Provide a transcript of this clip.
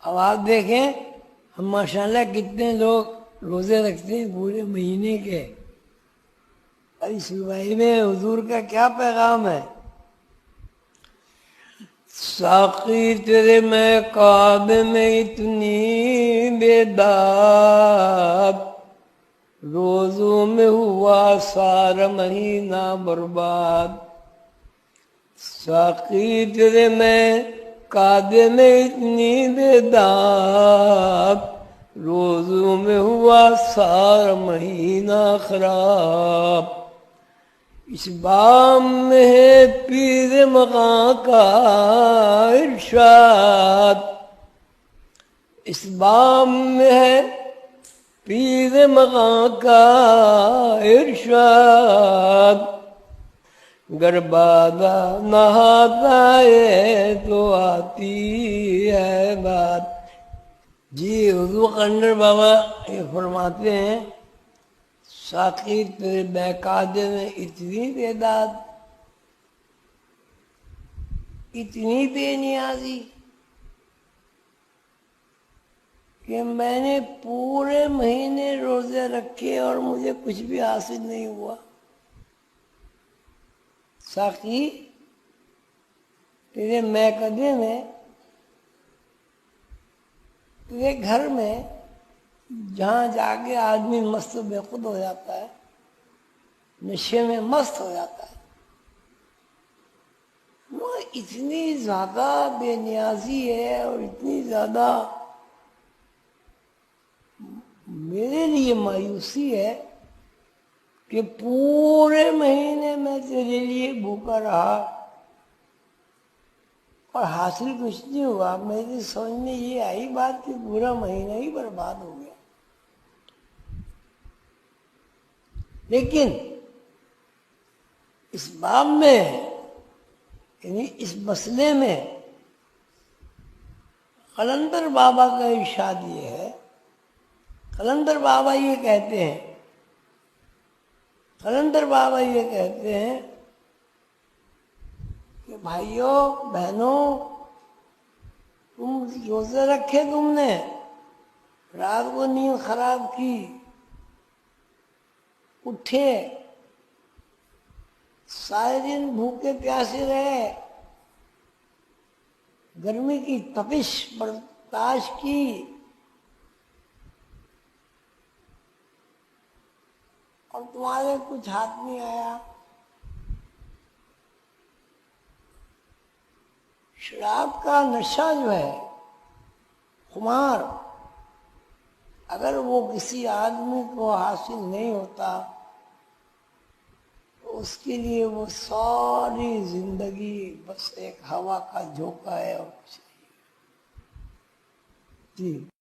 اب آپ دیکھیں ہم ماشاءاللہ کتنے لوگ روزے رکھتے ہیں پورے مہینے کے، اور اس رباعی میں حضور کا کیا پیغام ہے؟ ساقی تیرے میں کعبے میں اتنی بیداد، روزوں میں ہوا سارا مہینہ برباد۔ ساقی تیرے میں کعبے میں اتنی بیداد، روزوں میں ہوا سارا مہینہ خراب۔ اس بام میں ہے پیر مغاں کا ارشاد، اس بام میں ہے پیر مغاں کا ارشاد، گر بادہ نہاتا ہے تو آتی ہے بات۔ جی حضور قلندر بابا یہ فرماتے ہیں ساقی تیرے بیقادے میں اتنی بیداد، اتنی بے نیازی کہ میں نے پورے مہینے روزے رکھے اور مجھے کچھ بھی حاصل نہیں ہوا۔ ساقی تیرے میکدے میں، تیرے گھر میں جہاں جا کے آدمی مست و بے خود ہو جاتا ہے، نشے میں مست ہو جاتا ہے، وہ اتنی زیادہ بے نیازی ہے اور اتنی زیادہ میرے لیے مایوسی ہے کہ پورے مہینے میں تیرے لیے بھوکا رہا اور حاصل کچھ نہیں ہوا۔ میری سمجھ میں یہ آئی بات کہ پورا مہینہ ہی برباد ہو گیا۔ لیکن اس باب میں یعنی اس مسئلے میں قلندر بابا کا ارشاد یہ ہے، قلندر بابا یہ کہتے ہیں، قلندر بابا یہ کہتے ہیں کہ بھائیوں بہنوں، تم روزے رکھے، تم نے رات کو نیند خراب کی، اٹھے، سارے دن بھوکے پیاسے رہے، گرمی کی تپش برداشت کی، اور تمہارے کچھ ہاتھ نہیں آیا۔ شراب کا نشہ جو ہے، خمار، اگر وہ کسی آدمی کو حاصل نہیں ہوتا تو اس کے لیے وہ ساری زندگی بس ایک ہوا کا جھونکا ہے اور کچھ نہیں۔ جی